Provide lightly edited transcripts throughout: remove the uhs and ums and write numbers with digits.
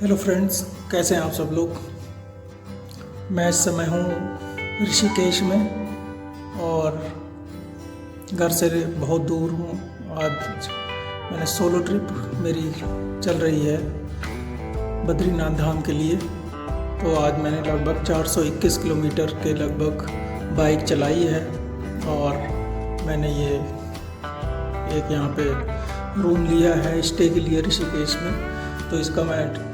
Hello friends, कैसे हैं आप सब लोग। मैं इस समय हूँ ऋषिकेश में और घर से बहुत दूर हूँ। आज मैंने सोलो ट्रिप मेरी चल रही है बद्रीनाथ धाम के लिए। तो आज मैंने लगभग 421 किलोमीटर के लगभग बाइक चलाई है और मैंने ये एक यहाँ पे रूम लिया है स्टे के लिए ऋषिकेश में। तो इसका मैं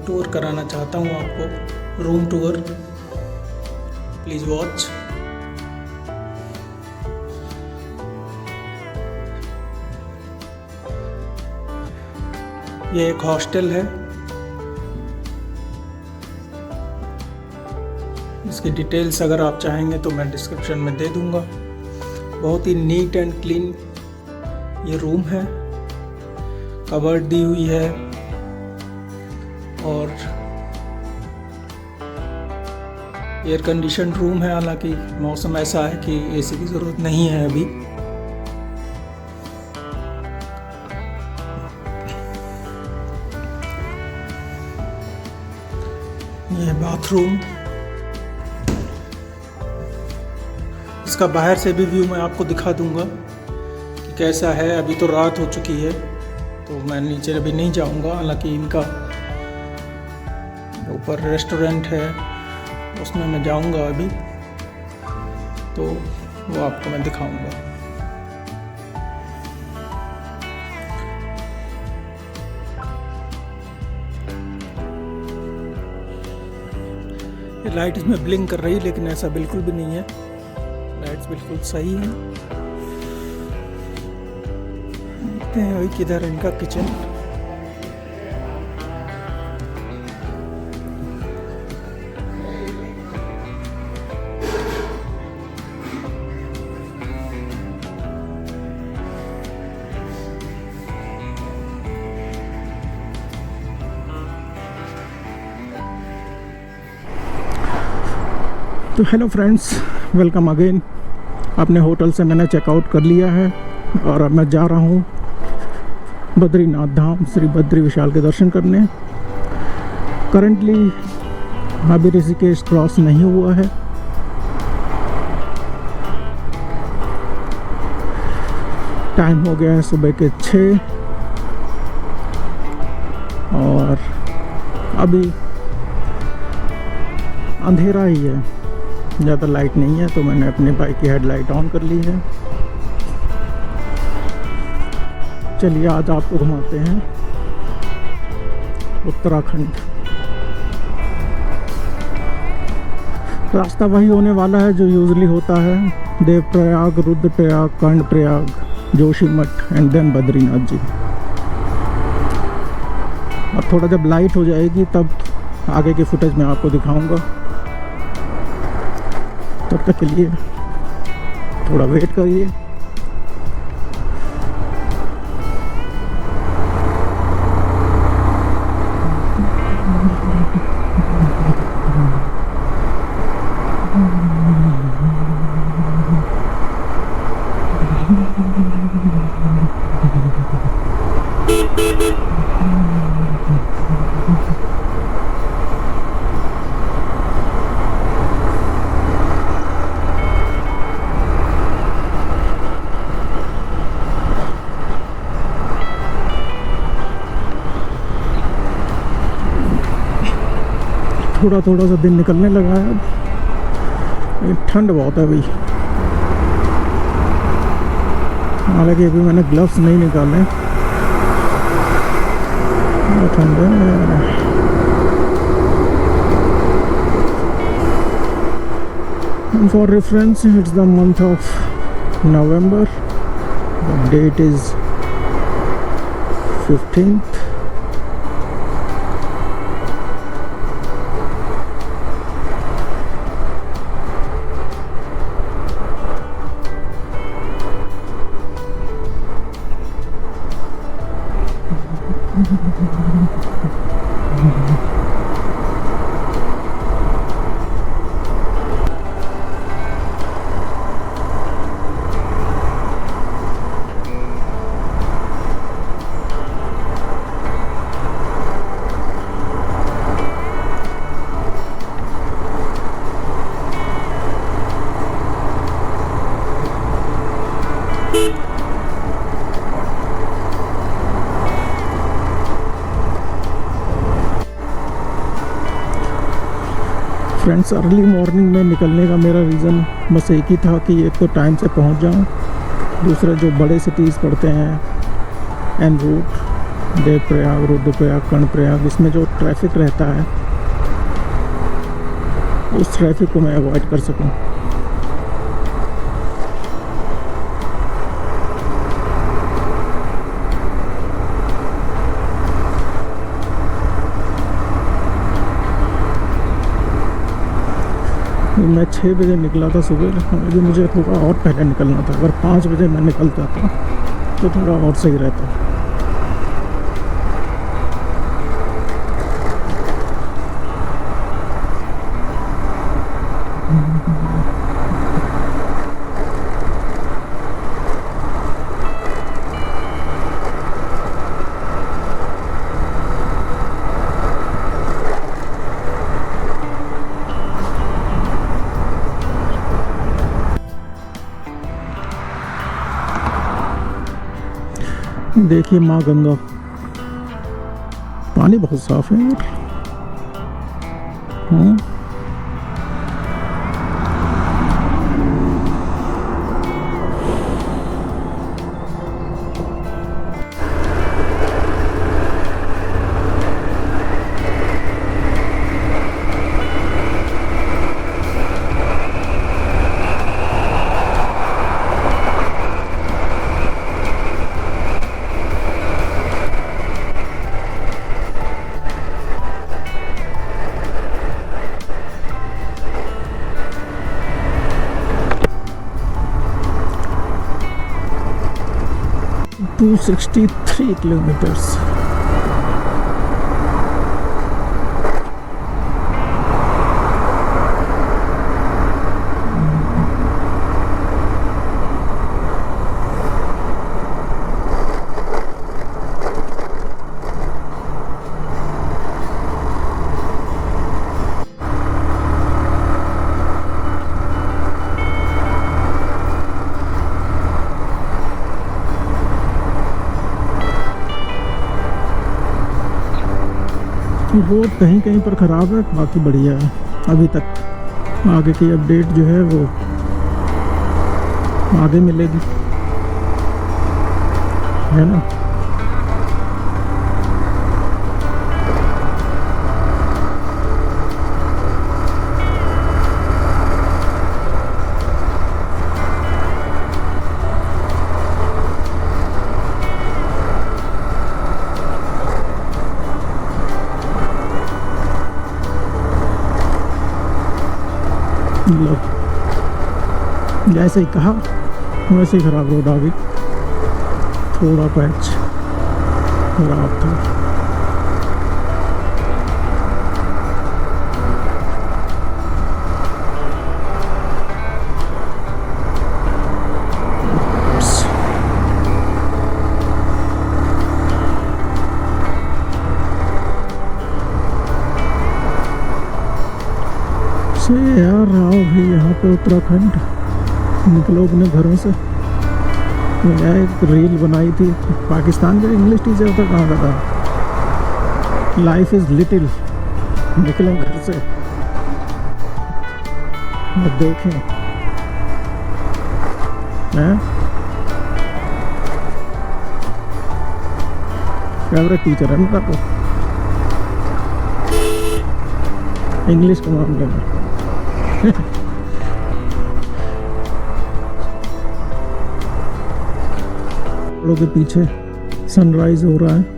टूर कराना चाहता हूँ आपको, रूम टूर। Please watch. ये एक हॉस्टल है, इसकी डिटेल्स अगर आप चाहेंगे तो मैं डिस्क्रिप्शन में दे दूँगा। बहुत ही नीट एंड क्लीन ये रूम है, कबर्ड दी हुई है और एयर कंडीशन रूम है। हालांकि मौसम ऐसा है कि एसी की ज़रूरत नहीं है अभी। ये बाथरूम, इसका बाहर से भी व्यू मैं आपको दिखा दूंगा कि कैसा है। अभी तो रात हो चुकी है तो मैं नीचे अभी नहीं जाऊंगा। हालांकि इनका ऊपर रेस्टोरेंट है, उसमें मैं जाऊंगा अभी, तो वो आपको मैं दिखाऊंगा। ये लाइट इसमें ब्लिंक कर रही है, लेकिन ऐसा बिल्कुल भी नहीं है, लाइट्स बिल्कुल सही है। देखते हैं वही किधर इनका किचन। तो हेलो फ्रेंड्स, वेलकम अगेन। अपने होटल से मैंने चेकआउट कर लिया है और अब मैं जा रहा हूँ बद्रीनाथ धाम, श्री बद्री विशाल के दर्शन करने। करंटली अभी ऋषिकेश क्रॉस नहीं हुआ है। टाइम हो गया है सुबह के 6 और अभी अंधेरा ही है, ज़्यादा लाइट नहीं है। तो मैंने अपने बाइक की हेडलाइट ऑन कर ली है। चलिए आज आपको घुमाते हैं उत्तराखंड। रास्ता वही होने वाला है जो यूजुअली होता है, देवप्रयाग, रुद्रप्रयाग, कर्णप्रयाग, जोशीमठ एंड देन बद्रीनाथ जी। अब थोड़ा जब लाइट हो जाएगी तब आगे की फुटेज मैं आपको दिखाऊंगा। तब तक के लिए थोड़ा वेट करिए। थोड़ा थोड़ा सा दिन निकलने लगा है अब। ठंड बहुत है अभी, हालांकि अभी मैंने ग्लव्स नहीं निकाले। ठंड है। For reference, it's the month of November, the date is 15th। Friends, early morning में निकलने का मेरा रीज़न बस एक ही था कि एक तो टाइम से पहुंच जाऊं, दूसरे जो बड़े सिटीज़ पड़ते हैं एन रूट, देवप्रयाग, रुद्रप्रयाग, कर्णप्रयाग, इसमें जो ट्रैफिक रहता है उस ट्रैफिक को मैं अवॉइड कर सकूं। मैं 6 बजे निकला था सुबह, अभी मुझे थोड़ा और पहले निकलना था। अगर 5 बजे मैं निकलता था तो थोड़ा और सही रहता। देखिए माँ गंगा, पानी बहुत साफ है यार। हाँ, 263 kilometers. रोड कहीं कहीं पर ख़राब है, बाकी बढ़िया है अभी तक। आगे की अपडेट जो है वो आगे मिलेगी, है ना। जैसे ही कहा वैसे ही ख़राब रोड आ गई, थोड़ा पैच ख़राब था। यार आओ भी यहाँ पे उत्तराखंड, निकलो अपने घरों से। मैं एक रील बनाई थी, पाकिस्तान के इंग्लिश टीचर तो कहाँ का था, लाइफ इज़ लिटिल, निकलें घर से और देखें। हैं फेवरेट टीचर है मेरा तो इंग्लिश के मामले में। लोगों के पीछे सनराइज हो रहा है।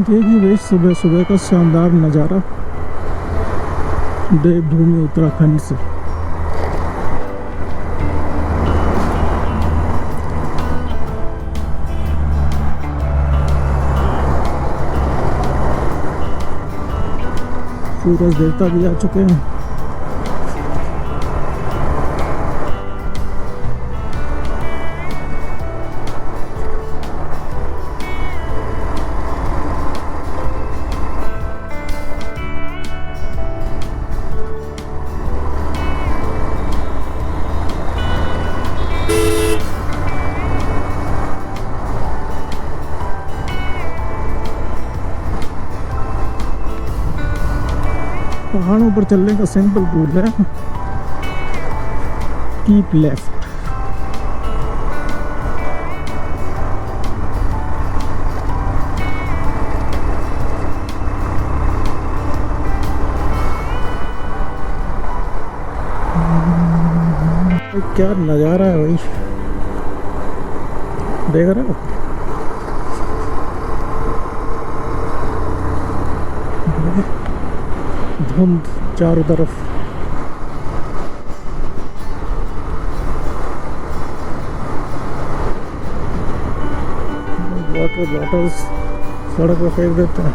देखिए भाई, सुबह सुबह का शानदार नज़ारा देवभूमि उत्तराखंड से। सूरज देवता भी आ चुके हैं। पहाड़ों पर चलने का सिंपल रूल है, कीप लेफ्ट। क्या नज़ारा है भाई, देख रहे हो? धुंध चारों तरफ। वाटर बॉटल्स सड़क पर फेंक देते हैं।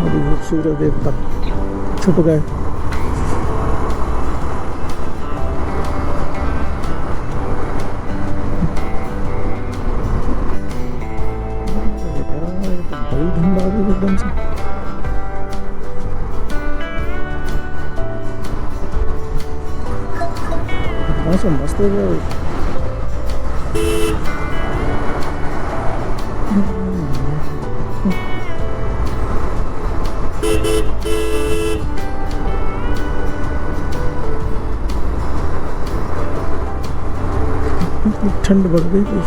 अभी सूरज देवता छुप गए। बड़ी धुंध आ गई एकदम से। मौसम मस्त हो गया। ठंड बढ़ गई कुछ।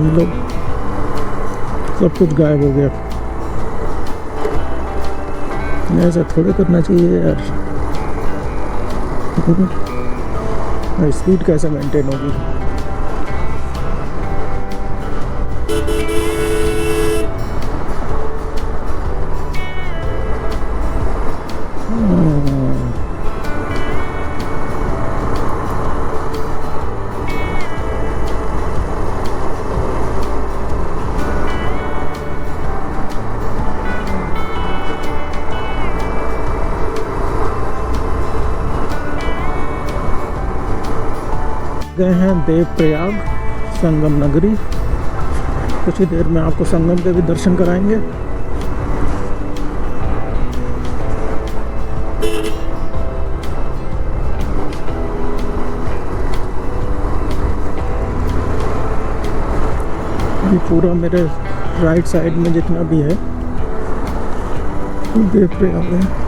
लोग सब कुछ गायब हो गया। ऐसा थोड़े करना चाहिए यार। स्पीड कैसे मेंटेन होगी? गए हैं देवप्रयाग संगम नगरी। कुछ ही देर में आपको संगम के भी दर्शन कराएंगे। ये पूरा मेरे राइट साइड में जितना भी है देवप्रयाग है।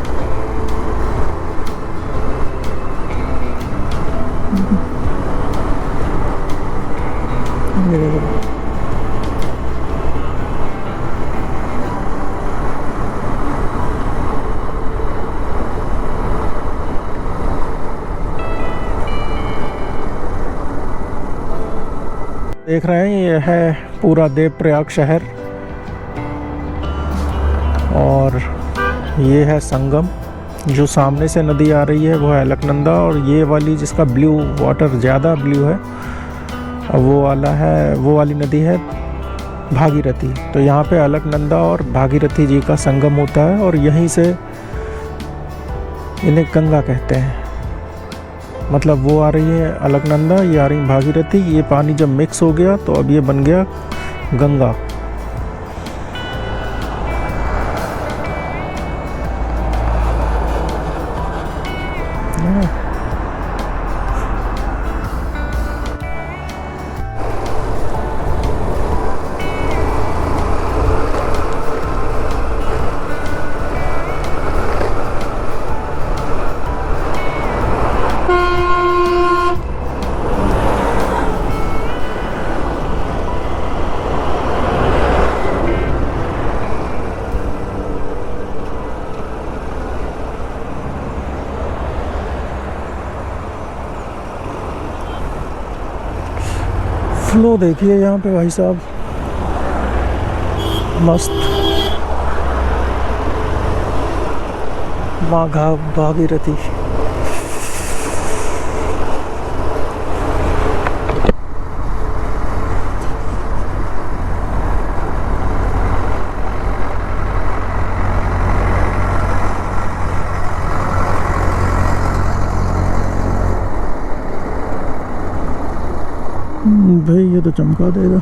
देख रहे हैं ये है पूरा देवप्रयाग शहर और ये है संगम। जो सामने से नदी आ रही है वो है अलकनंदा और ये वाली जिसका ब्लू वाटर ज़्यादा ब्लू है वो वाली नदी है भागीरथी। तो यहाँ पे अलकनंदा और भागीरथी जी का संगम होता है और यहीं से इन्हें गंगा कहते हैं। मतलब वो आ रही है अलकनंदा, ये आ रही भागीरथी। ये पानी जब मिक्स हो गया तो अब ये बन गया गंगा। फ्लो देखिए यहाँ पे भाई साहब, मस्त। माघा भागीरथी। भाई ये तो चमका देगा।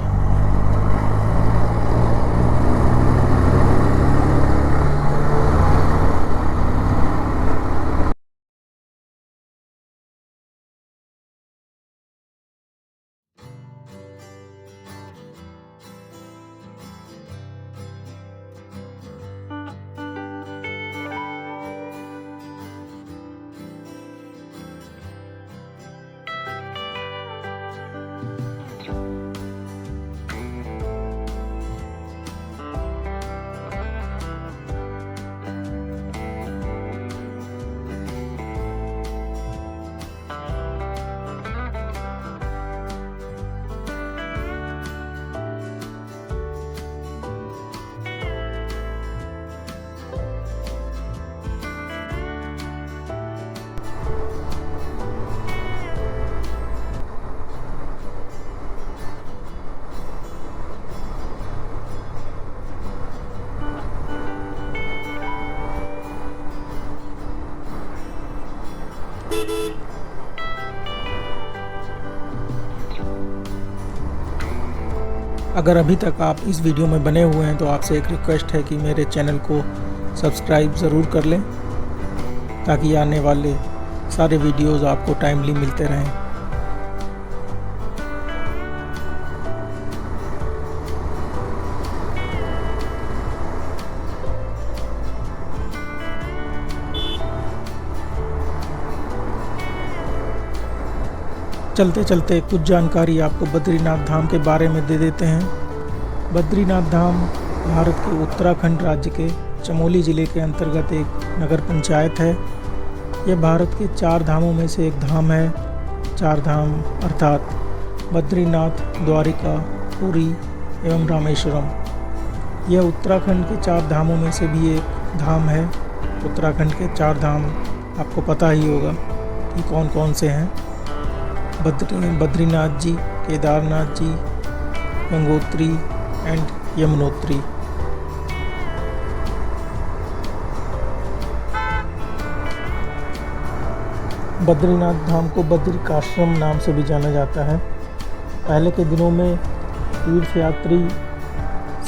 अगर अभी तक आप इस वीडियो में बने हुए हैं तो आपसे एक रिक्वेस्ट है कि मेरे चैनल को सब्सक्राइब ज़रूर कर लें ताकि आने वाले सारे वीडियोस आपको टाइमली मिलते रहें। चलते चलते कुछ जानकारी आपको बद्रीनाथ धाम के बारे में दे देते हैं। बद्रीनाथ धाम भारत के उत्तराखंड राज्य के चमोली ज़िले के अंतर्गत एक नगर पंचायत है। यह भारत के 4 धामों में से एक धाम है। 4 धाम अर्थात बद्रीनाथ, द्वारिका, पुरी एवं रामेश्वरम। यह उत्तराखंड के 4 धामों में से भी एक धाम है। उत्तराखंड के 4 धाम आपको पता ही होगा कि कौन कौन से हैं। बद्रीनाथ जी, केदारनाथ जी, गंगोत्री एंड यमुनोत्री। बद्रीनाथ धाम को बद्रिकाश्रम नाम से भी जाना जाता है। पहले के दिनों में तीर्थयात्री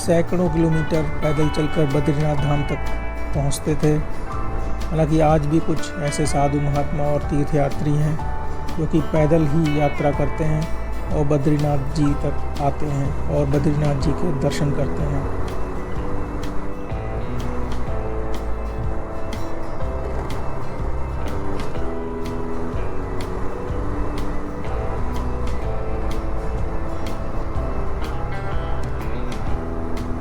सैकड़ों किलोमीटर पैदल चलकर बद्रीनाथ धाम तक पहुंचते थे। हालांकि आज भी कुछ ऐसे साधु महात्मा और तीर्थयात्री हैं जो कि पैदल ही यात्रा करते हैं और बद्रीनाथ जी तक आते हैं और बद्रीनाथ जी के दर्शन करते हैं।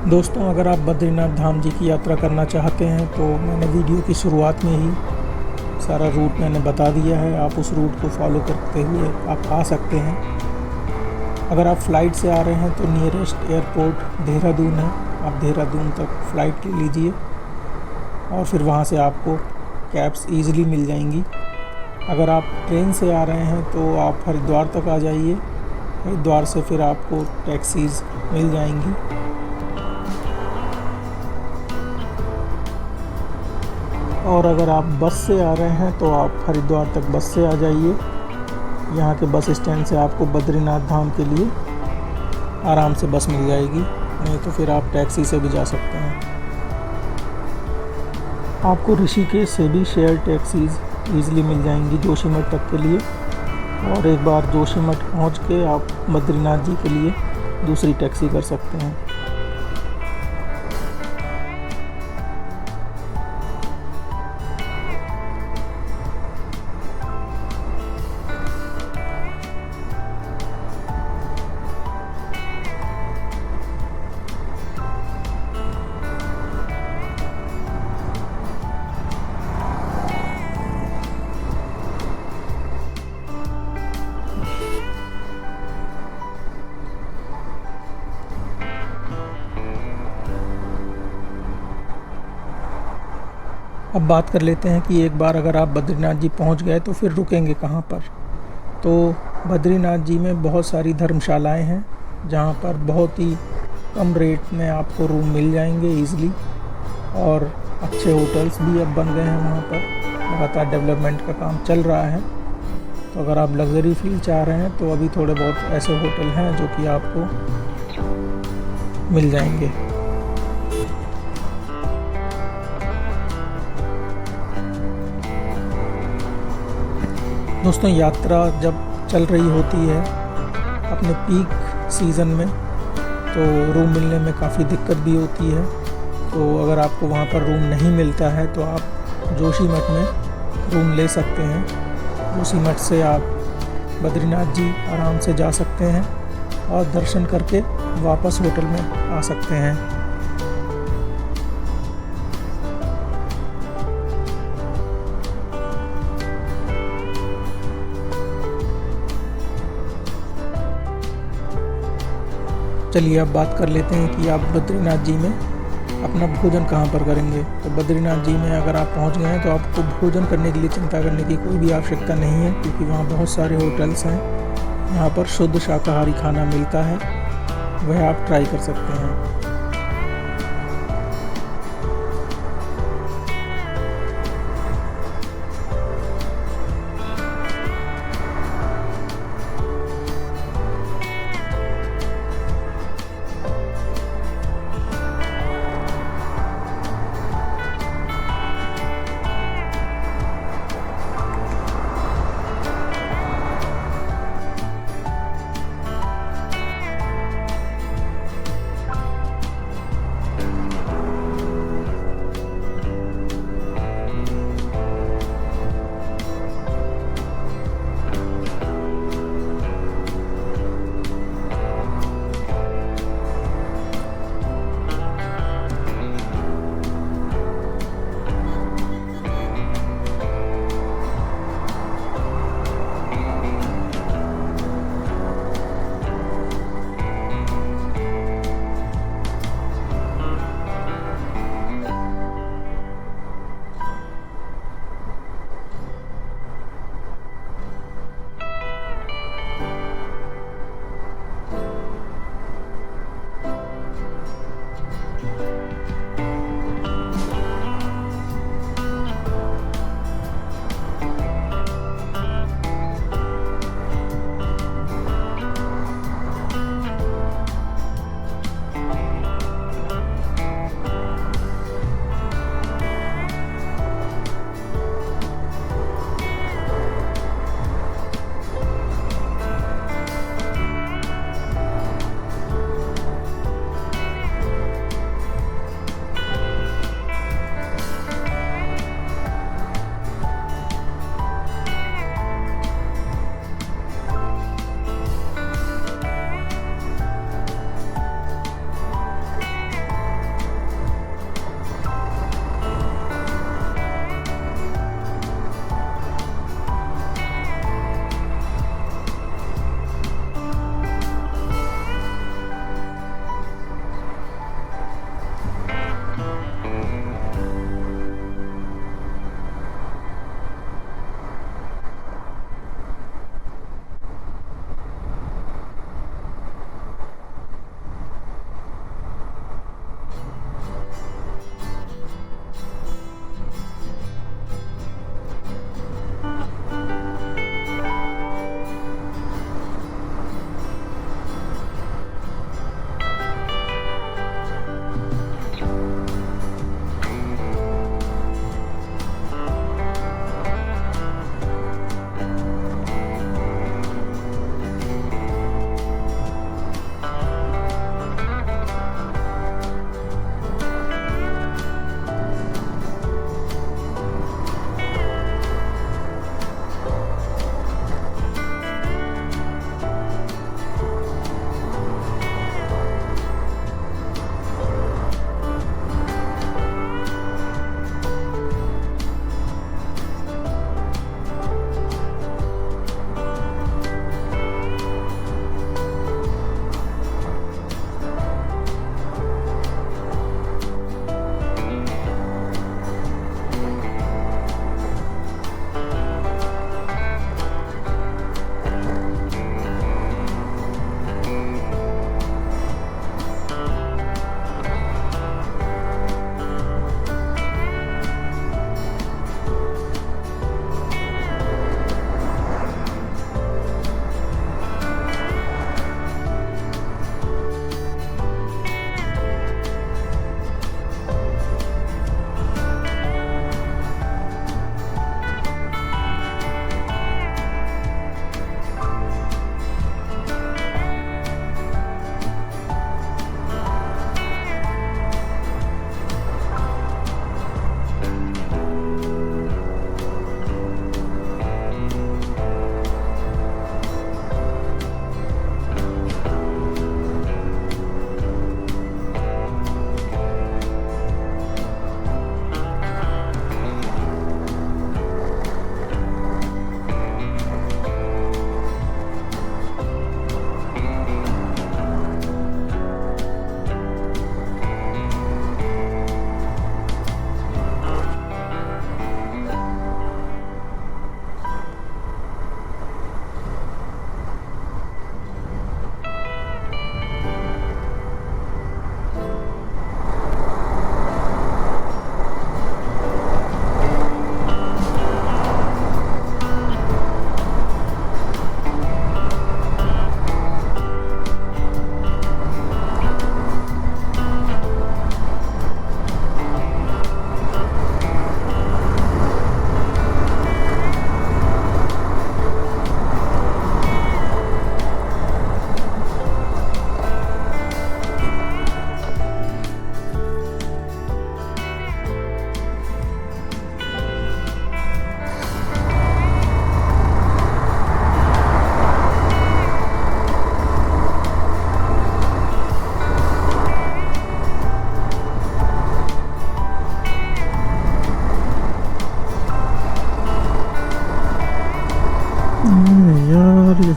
दोस्तों, अगर आप बद्रीनाथ धाम जी की यात्रा करना चाहते हैं तो मैंने वीडियो की शुरुआत में ही सारा रूट मैंने बता दिया है। आप उस रूट को फॉलो करते हुए आप आ सकते हैं। अगर आप फ़्लाइट से आ रहे हैं तो नियरेस्ट एयरपोर्ट देहरादून है। आप देहरादून तक फ़्लाइट ले लीजिए और फिर वहाँ से आपको कैब्स ईज़िली मिल जाएंगी। अगर आप ट्रेन से आ रहे हैं तो आप हरिद्वार तक आ जाइए। हरिद्वार से फिर आपको टैक्सीज़ मिल जाएंगी। और अगर आप बस से आ रहे हैं तो आप हरिद्वार तक बस से आ जाइए। यहाँ के बस स्टैंड से आपको बद्रीनाथ धाम के लिए आराम से बस मिल जाएगी, नहीं तो फिर आप टैक्सी से भी जा सकते हैं। आपको ऋषिकेश से भी शेयर टैक्सीज़ ईज़िली मिल जाएंगी जोशीमठ तक के लिए। और एक बार जोशीमठ पहुँच के आप बद्रीनाथ जी के लिए दूसरी टैक्सी कर सकते हैं। अब बात कर लेते हैं कि एक बार अगर आप बद्रीनाथ जी पहुंच गए तो फिर रुकेंगे कहाँ पर। तो बद्रीनाथ जी में बहुत सारी धर्मशालाएं हैं जहाँ पर बहुत ही कम रेट में आपको रूम मिल जाएंगे ईज़िली। और अच्छे होटल्स भी अब बन गए हैं वहाँ पर। लगातार डेवलपमेंट का काम चल रहा है। तो अगर आप लग्जरी फील चाह रहे हैं तो अभी थोड़े बहुत ऐसे होटल हैं जो कि आपको मिल जाएंगे। दोस्तों, यात्रा जब चल रही होती है अपने पीक सीज़न में तो रूम मिलने में काफ़ी दिक्कत भी होती है। तो अगर आपको वहाँ पर रूम नहीं मिलता है तो आप जोशीमठ में रूम ले सकते हैं। जोशीमठ से आप बद्रीनाथ जी आराम से जा सकते हैं और दर्शन करके वापस होटल में आ सकते हैं। चलिए अब बात कर लेते हैं कि आप बद्रीनाथ जी में अपना भोजन कहाँ पर करेंगे। तो बद्रीनाथ जी में अगर आप पहुँच गए हैं तो आपको भोजन करने के लिए चिंता करने की कोई भी आवश्यकता नहीं है, क्योंकि वहाँ बहुत सारे होटल्स हैं। यहाँ पर शुद्ध शाकाहारी खाना मिलता है, वह आप ट्राई कर सकते हैं।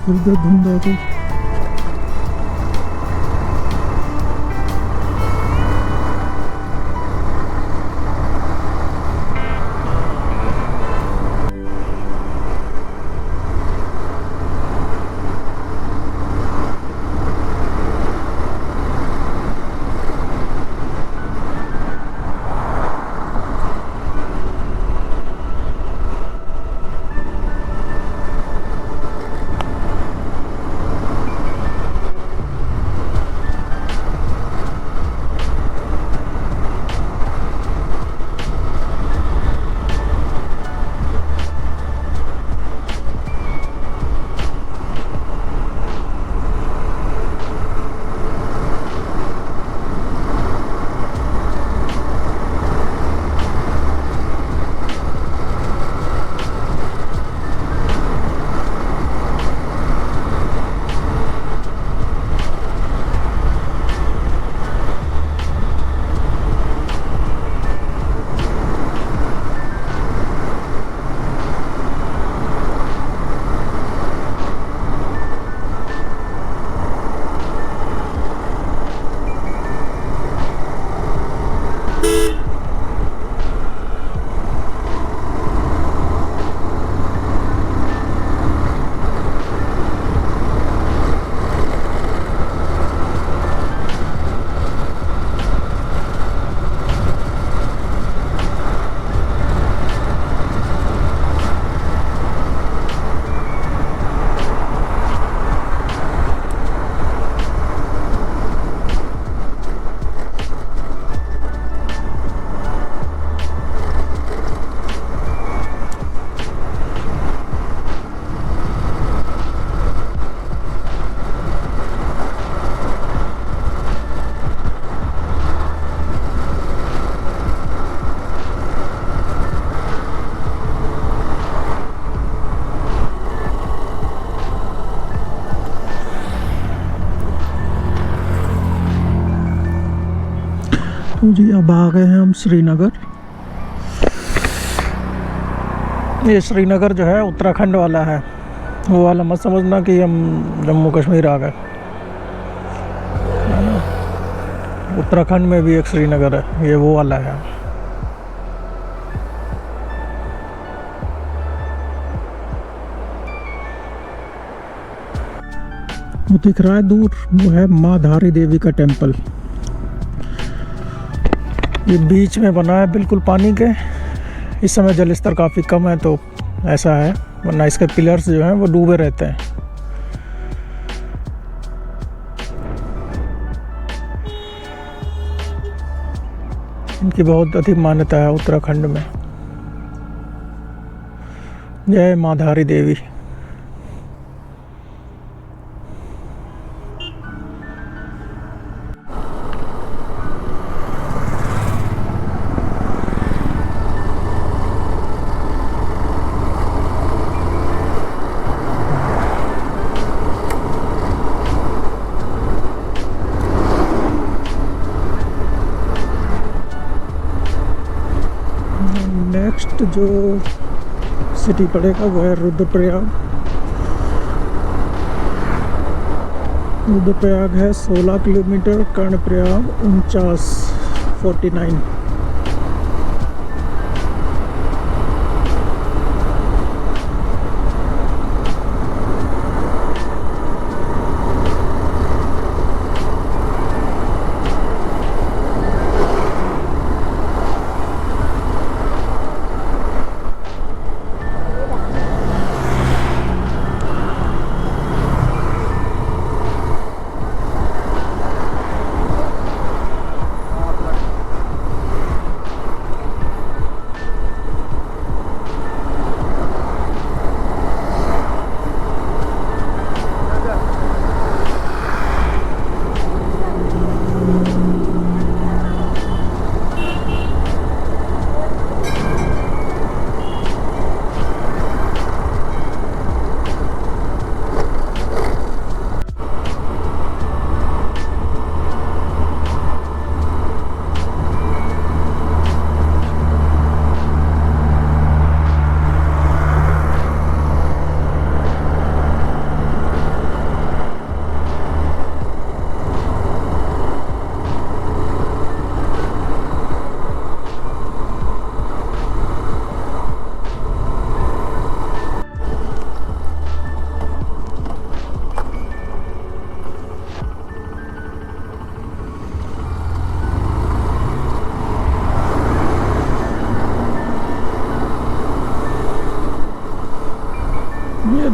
फिर धुंध आ गई। तो जी अब आ गए हैं हम श्रीनगर। ये श्रीनगर जो है उत्तराखंड वाला है, वो वाला मत समझना कि हम जम्मू कश्मीर आ गए। उत्तराखंड में भी एक श्रीनगर है, ये वो वाला है। वो दिख रहा है दूर, वो है माँ धारी देवी का टेम्पल। ये बीच में बना है बिल्कुल पानी के। इस समय जल स्तर काफ़ी कम है तो ऐसा है, वरना इसके पिलर्स जो हैं वो डूबे रहते हैं। इनकी बहुत अधिक मान्यता है उत्तराखंड में। जय माँ धारी देवी। नेक्स्ट जो सिटी पड़ेगा वो है रुद्रप्रयाग। रुद्रप्रयाग है 16 किलोमीटर, कर्णप्रयाग 49।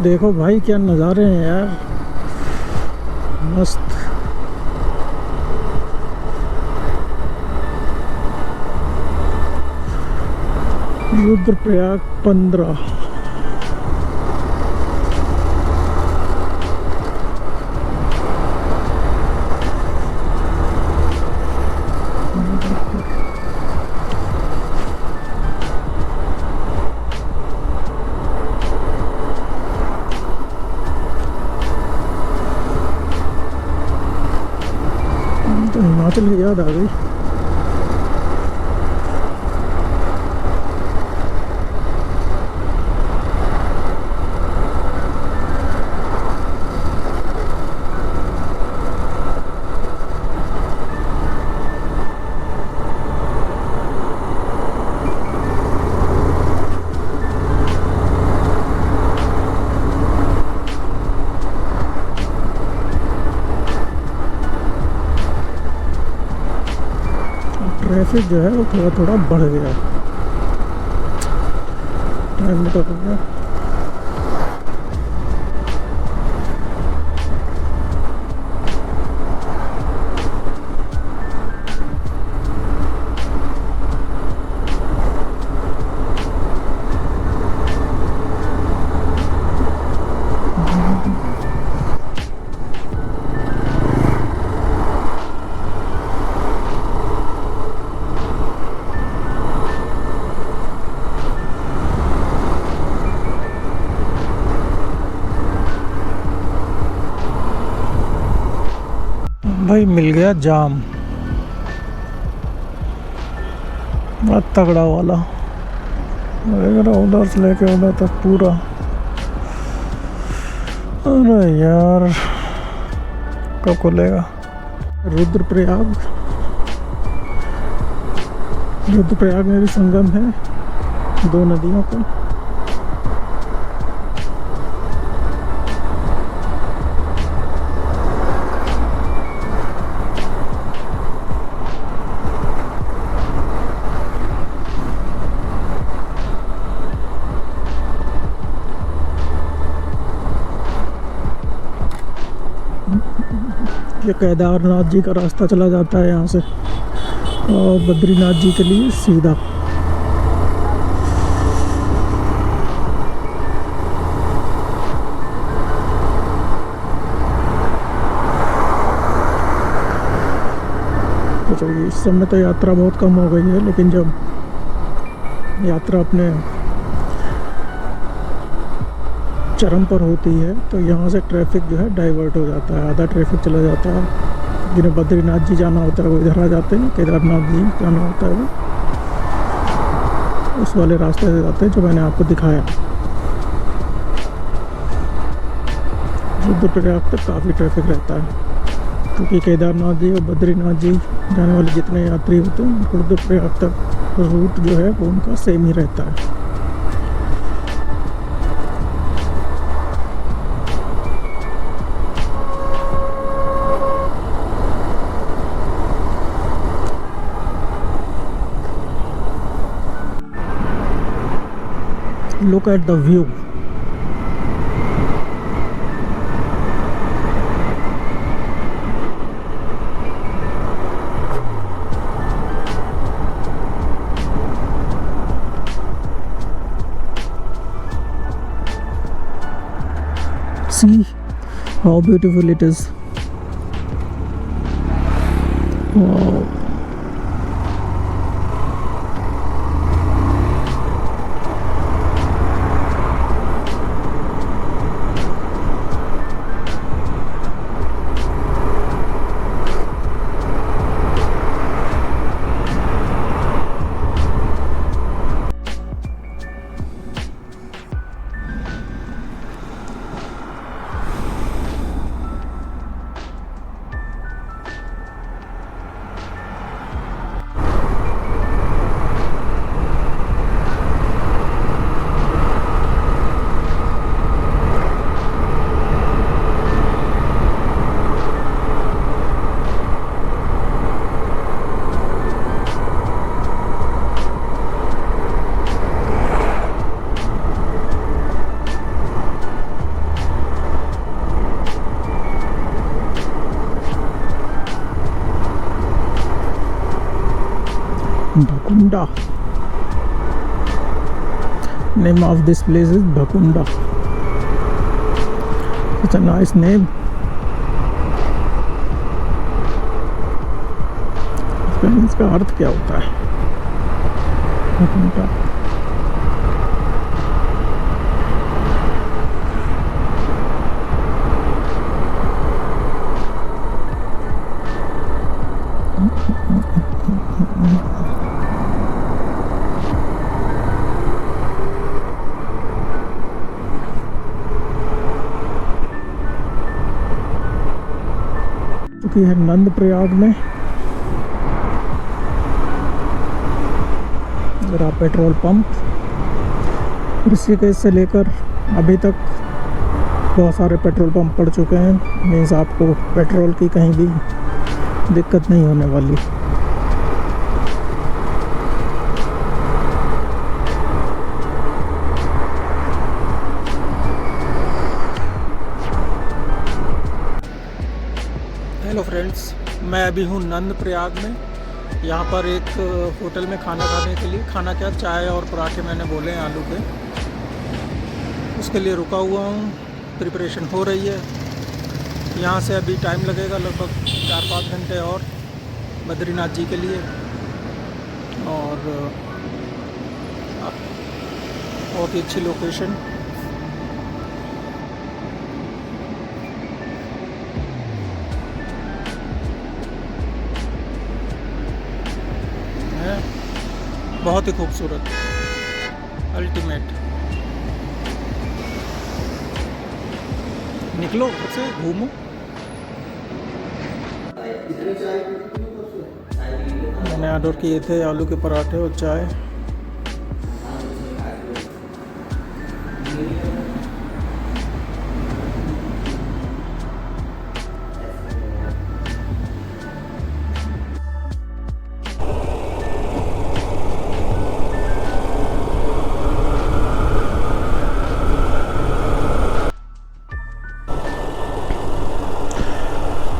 देखो भाई क्या नज़ारे हैं यार, मस्त। रुद्रप्रयाग 15। तो हिमाचल की याद आ गई। ट्रैफिक जो है वो थोड़ा थोड़ा बढ़ गया, टाइम निकल गया। भाई मिल गया जाम, बड़ा तगड़ा वाला। उधर से लेके उधर तक पूरा। अरे यार कब खुलेगा? रुद्रप्रयाग, रुद्रप्रयाग में भी संगम है दो नदियों का। ये केदारनाथ जी का रास्ता चला जाता है यहाँ से, और बद्रीनाथ जी के लिए सीधा। तो चलिए, इस समय तो यात्रा बहुत कम हो गई है, लेकिन जब यात्रा अपने चरम पर होती है तो यहाँ से ट्रैफिक जो है डाइवर्ट हो जाता है, आधा ट्रैफिक चला जाता है। जिन्हें बद्रीनाथ जी जाना होता है वो इधर आ जाते हैं, केदारनाथ जी जाना होता है वो उस वाले रास्ते से जाते हैं जो मैंने आपको दिखाया। रुद्रप्रयाग तक काफ़ी ट्रैफिक रहता है, क्योंकि केदारनाथ जी और बद्रीनाथ जी जाने वाले जितने यात्री होते हैं, रुद्रप्रयाग तक रूट जो है वो उनका सेम ही रहता है। Look at the view. See how beautiful it is. Wow. Bhakunda. Name of this place is Bhakunda. It's a nice name. इसका अर्थ क्या होता है भकुंडा? चुकी है नंद प्रयाग में। जरा पेट्रोल पंप ऋषिकेश से लेकर अभी तक बहुत सारे पेट्रोल पंप पड़ चुके हैं। मीन्स आपको पेट्रोल की कहीं भी दिक्कत नहीं होने वाली। हेलो फ्रेंड्स, मैं अभी हूँ नंद प्रयाग में। यहाँ पर एक होटल में खाना खाने के लिए, खाना क्या, चाय और पराठे मैंने बोले हैं आलू के, उसके लिए रुका हुआ हूँ। प्रिपरेशन हो रही है। यहाँ से अभी टाइम लगेगा लगभग 4-5 घंटे और बद्रीनाथ जी के लिए। और बहुत ही अच्छी लोकेशन। बहुत ही खूबसूरत, अल्टीमेट। निकलो घर से, घूमो। मैंने ऑर्डर किए थे आलू के पराठे और चाय।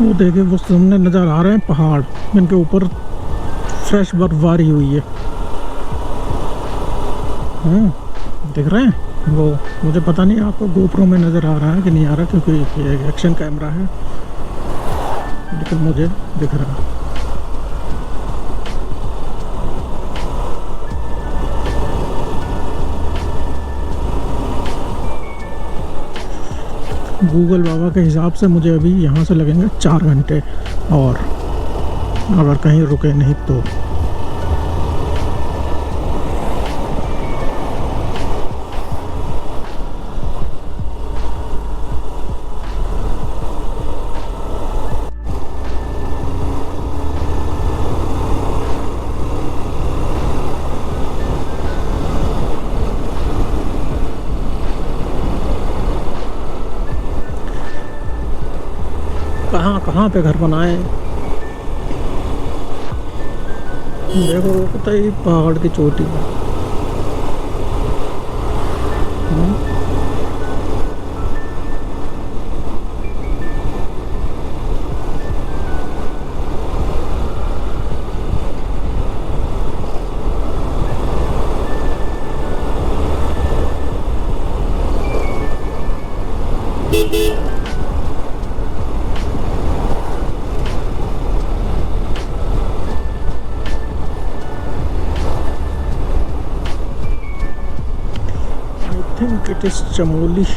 वो देखिए, वो सामने नज़र आ रहे हैं पहाड़, जिनके ऊपर फ्रेश बर्फबारी हुई है। दिख रहे हैं वो? मुझे पता नहीं आपको गोप्रो में नज़र आ रहा है कि नहीं आ रहा, क्योंकि ये एक्शन कैमरा है, लेकिन मुझे दिख रहा है। गूगल बाबा के हिसाब से मुझे अभी यहाँ से लगेंगे 4 घंटे, और अगर कहीं रुके नहीं तो। कहाँ कहाँ पे घर बनाए। देखो वो पता ही पहाड़ की चोटी है। I think it is Chamoli.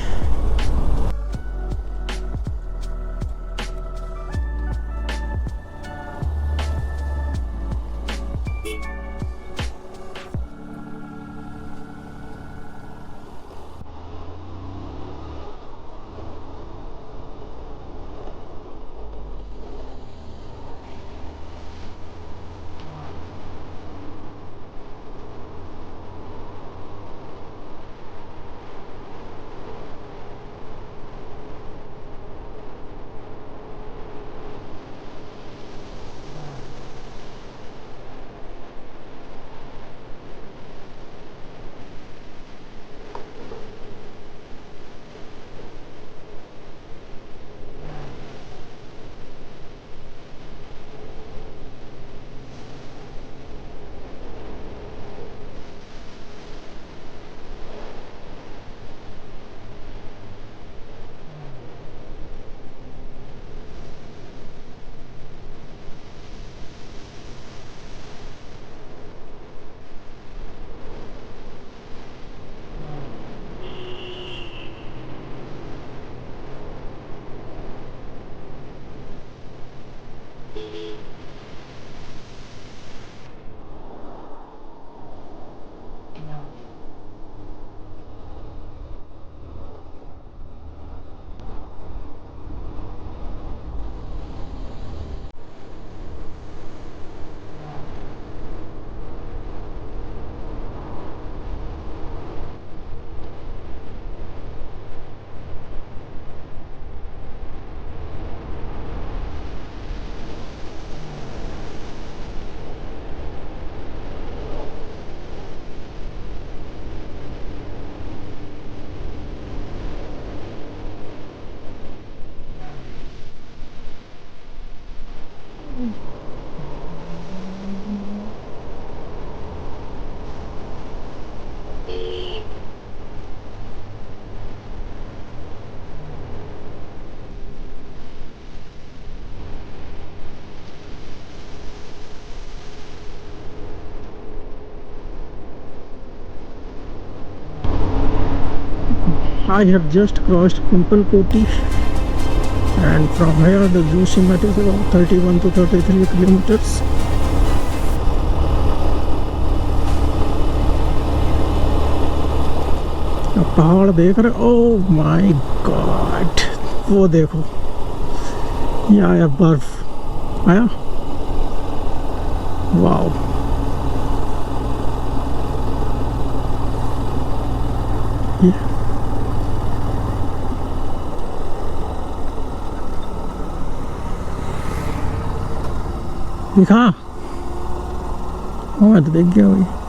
I have just crossed Pimpalkoti, and from here the Joshimath is about 31 to 33 kilometers. अब पहाड़ देख रहे, ओह माय गॉड, वो देखो ये आया बर्फ, आया, वाओ। दिखा, मैं तो देख गया भाई।